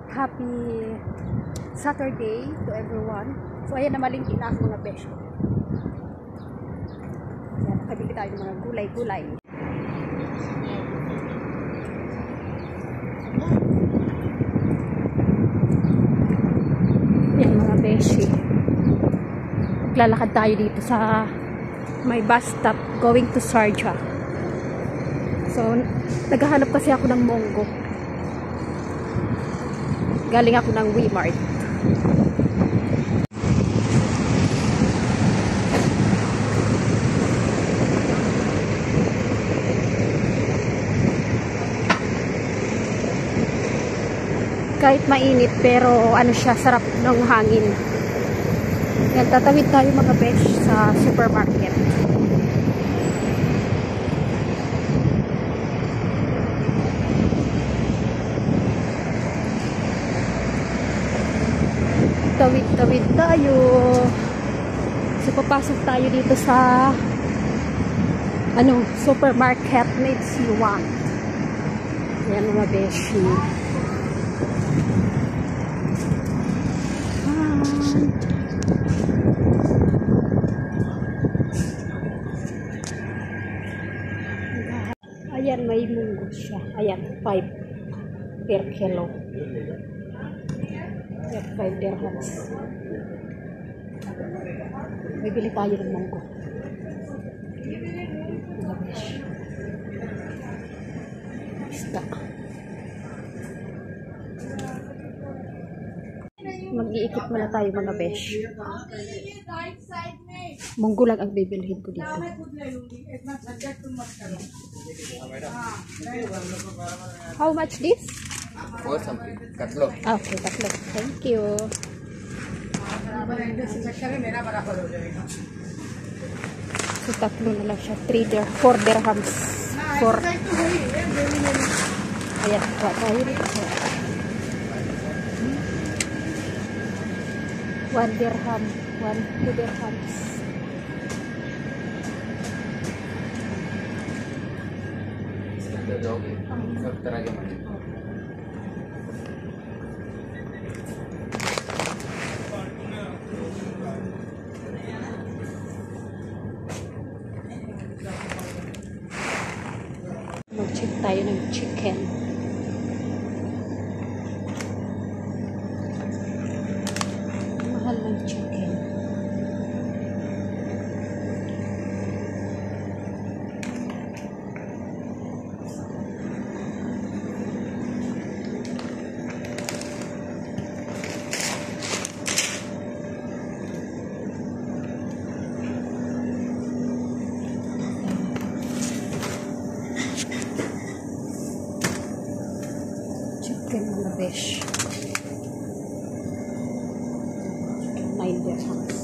Happy Saturday to everyone. So ayan na, malingki na ako mga besh. Ayan, nakabili tayo ng mga gulay-gulay. Ayan mga beshi. Maglalakad tayo dito sa may bus stop going to Sharjah. So naghahanap kasi ako ng monggo. Galing ako ng Wemart. Kahit mainit pero ano siya, sarap ng hangin. Yan, tatawid tayo mga besh sa supermarket. Tawid tayo. So papasok tayo dito sa supermarket needs you want. Yan mga beshi. Ayan, may munggo siya. Ayan, 5 per kilo. Ayan, 5 dirhams. Bibili tayo ng munggo. Basta. Mag-iikot muna tayo mga besh. Munggo lang ang bibilhin ko dito. How much this? Or something. Katlo. Okay, tatlo. Thank you. So tatlo na lang siya. 4 dirhams. 4. Ayan, tayo dito. 1 dirham. 2 dirhams. Mag-check tayo ng chicken. Mahal ng chicken. Chicken mga besh. 9 dirhams.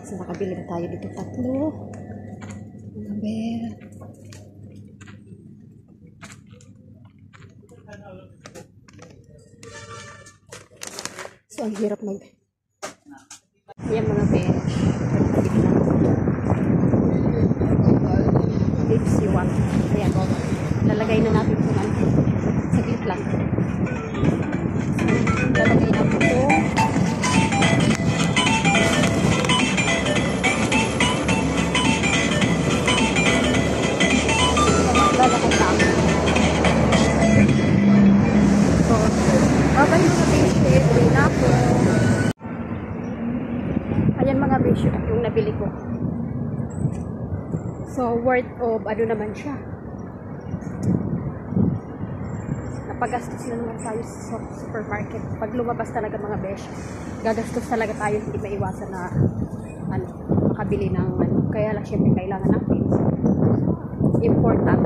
So nakabili na tayo dito 3. Mga besh. So, ang hirap Ayan mga besh. Lips you want. Ayan. Lalagay na natin ito saglit lang. Lalagay na ito. Lalagay na ako. So, babay mga besh. Uwi na ako. Ayan mga besh, yung nabili ko. So, worth of naman siya. Napagastos na naman tayo sa supermarket. Pag lumabas talaga mga besh, gagastos talaga tayo, hindi maiwasan na makabili ng kaya lang syempre kailangan natin. Important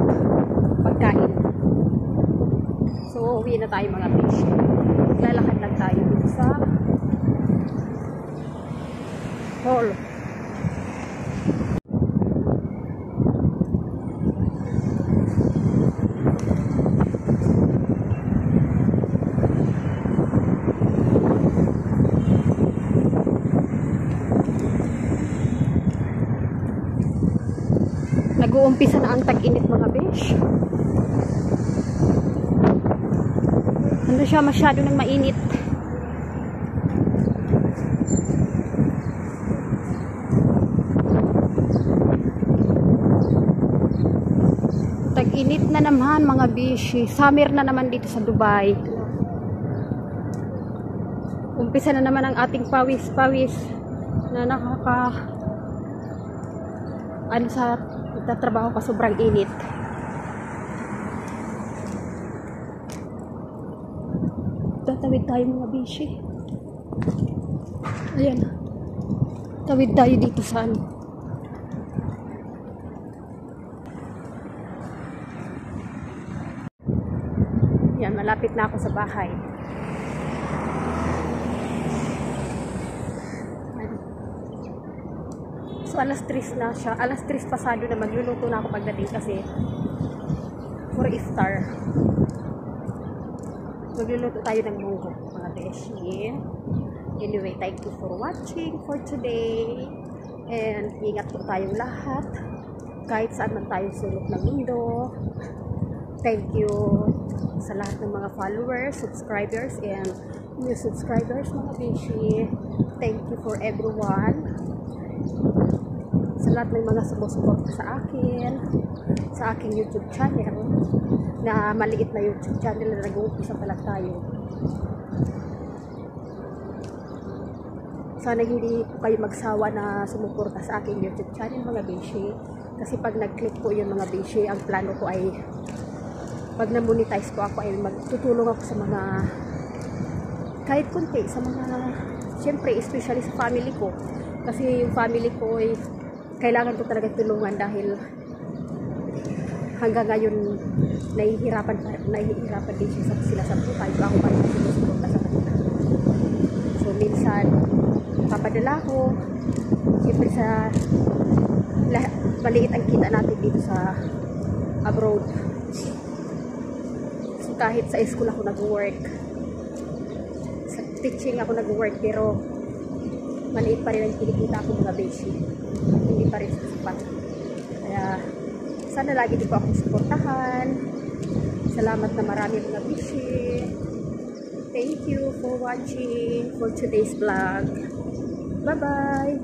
pagkain. So, uwi na tayo mga besh. Lalakad lang tayo dito sa hall. Nag-uumpisa na ang tag-init mga besh. Ano siya, masyado nang mainit. Tag-init na naman mga beshi. Summer na naman dito sa Dubai. Umpisa na naman ang ating pawis-pawis na ano sa nagtatrabaho pa sobrang init. Tatawid tayo mga beshi. Ayan. Tawid tayo dito sa ano. Yan, malapit na ako sa bahay. So, alas 3 na siya. Alas 3 pasado na magluluto na ako pagdating kasi for iftar. Magluluto tayo ng munggo, mga beshi. Anyway, thank you for watching for today. And ingat po tayong lahat. Kahit saan man tayo sulok ng mundo. Thank you sa lahat ng mga followers, subscribers, and new subscribers, mga beshi. Thank you for everyone. Sa lahat ng mga sumusuporta sa akin, sa aking YouTube channel, na maliit na YouTube channel na nag-uumpisa pa lang tayo. Sana hindi po kayo magsawa na sumuporta sa aking YouTube channel, mga beshi. Kasi pag nag-click po yun, mga beshi, ang plano ko ay pag na-monetize po ako ay magtutulong ako sa mga kahit kunti, sa mga syempre, especially sa family ko. Kasi yung family ko ay kailangan ko talaga tulungan dahil hanggang ngayon nahihirapan din sila sa buhay bago pa rin sinusuporta sa kanila. So minsan papadala ko siyempre sa maliit ang kita natin dito sa abroad. So kahit sa school ako nag-work, sa teaching ako nag-work, pero maliit pa rin ang kinikita ako mga beshi. Hindi pa rin sasapat. Kaya sana lagi din po akong suportahan. Salamat na marami mga beshi. Thank you for watching for today's vlog. Bye-bye!